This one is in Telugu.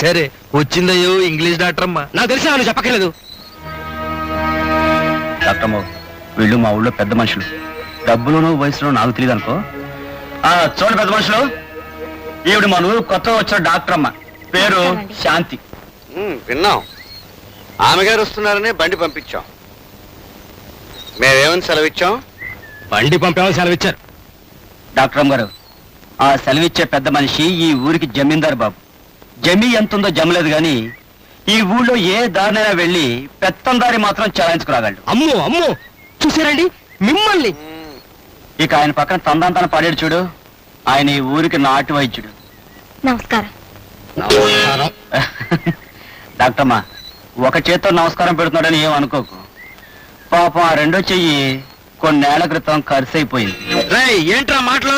సరే వచ్చిందయ్యో ఇంగ్లీష్ డాక్టర్ అమ్మా. నాకు తెలిసి నువ్వు చెప్పక్కర్లేదు. డాక్టర్ అమ్మ, వీళ్ళు మా ఊళ్ళో పెద్ద మనుషులు. డబ్బులోనూ వయసులో నాకు తెలియదు అనుకో. చూడండి పెద్ద మనుషులు, ఈవిడ మన ఊరు కొత్తగా వచ్చిన డాక్టర్ అమ్మ, పేరు శాంతి. విన్నాం, ఆమె గారు వస్తున్నారని బండి పంపించాం. మేమేమని సెలవిచ్చాం? బండి పంపామని సెలవిచ్చారు. డాక్టర్ అమ్మ గారు, ఆ సెలవిచ్చే పెద్ద మనిషి ఈ ఊరికి జమీందారు బాబు. జమీ ఎంతుందో జమలేదు గాని ఈ ఊళ్ళో ఏ దారినైనా వెళ్ళి పెత్తందారి మాత్రం చలాయించుకురాగలడు. అమ్మో అమ్మో, చూసారండి మిమ్మల్ని. ఇక ఆయన పక్కన తందాంతన పడేడు చూడు, ఆయన ఈ ఊరికి నాటు వైద్యుడు. నమస్కారం. డాక్టర్ అమ్మా, ఒక చేత్తో నమస్కారం పెడుతున్నాడని ఏం అనుకోకు. పాపం ఆ రెండో చెయ్యి కొన్నేళ్ల క్రితం ఖర్చు అయిపోయింది. ఏంట్రా మాటలు?